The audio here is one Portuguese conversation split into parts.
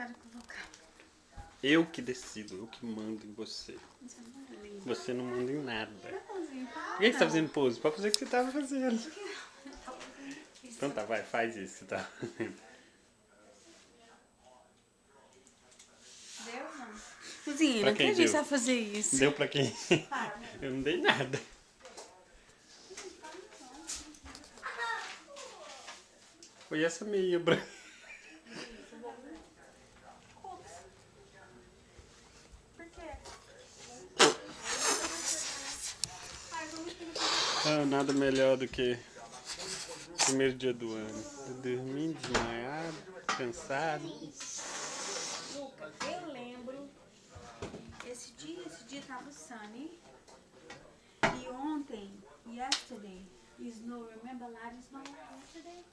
cara colocar. Eu que decido, eu que mando em você. Você não manda em nada. Por que você tá fazendo pose? Pra fazer o que você tava fazendo. Então tá, vai, faz isso que você tá fazendo. Deu, não? Cozinha, Pra não quem acredito deu? a fazer isso. Deu pra quem? Eu não dei nada. Foi essa meia branca. Por quê? Ah, nada melhor do que o primeiro dia do ano. Eu dormindo, desmaiado, cansado. Luca, eu lembro. Esse dia tava sunny. E ontem, yesterday, snow. Remember lá snow yesterday?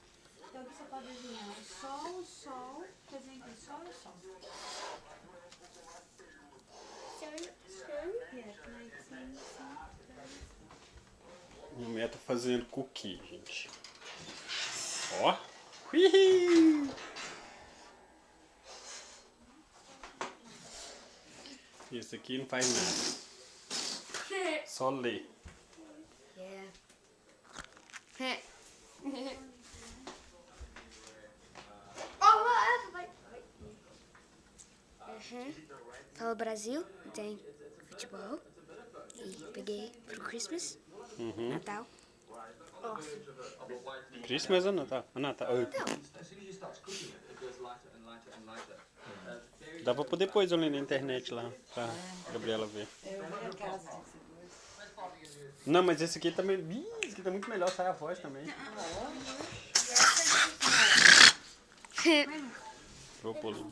Então aqui você pode desenhar o sol, desenha aqui, sol e sol. Minha mulher tá fazendo cookie, gente. Ó. Ui. Esse aqui não faz nada. Só lê. Fala Brasil, tem futebol. E peguei pro Christmas, Natal. Christmas ou Natal? Natal. Dá pra poder pôr ali na internet lá, pra Gabriela ver. Não, mas esse aqui também. Ih, esse aqui tá muito melhor, sai a voz também. Vou pôr ali.